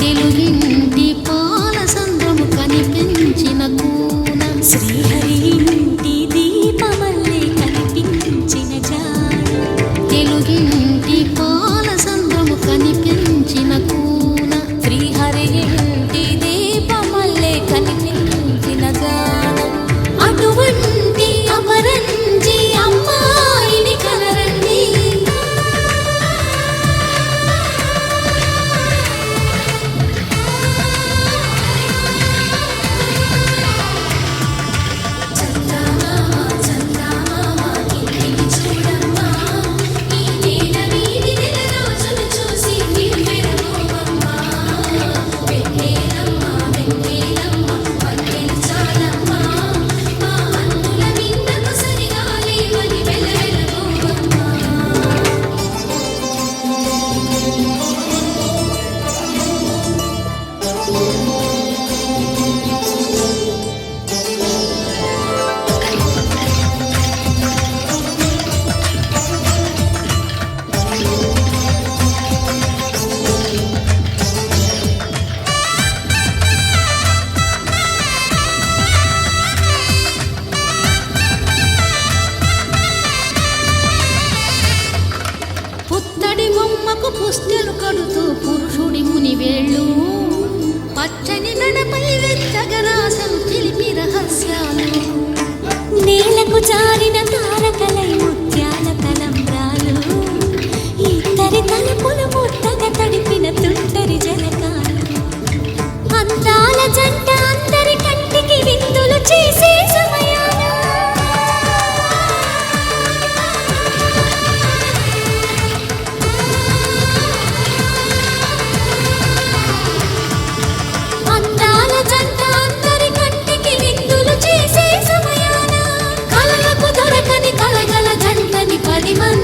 తెలుగింటి పాల సంద్రము కనిపించిన కూన శ్రీహరి ఇంటి దీపమల్లే కనిపించిన జాడ తెలుగింటి పాల సంద్రము కనిపించిన కూన శ్రీహరి ఇంటి దీపమల్లే కనిపించిన జాడ అటువంటి అపరంజి అమ్మాయిని కనరండి పుత్తడి బొమ్మకు పుస్తెలు కడుతూ పురుషుడి ముని వేళ్ళు పచ్చని నడపై వెచ్చగరాసలు చిలిపి రహస్యాలు నేలకు జారిన తారకలై ముత్యాల తలంబ్రాలు ఇద్దరి తలుపులు ముద్దగా తడిపిన తుంటరి జలకాలు అందాల జంట అందరి కంటికి విందులు చేసే సమయాలు అందాల జంట అందరి కంటికి విందులు చేసే సమయాన కలలకు దొరకని కలగల జంటని 10 మంది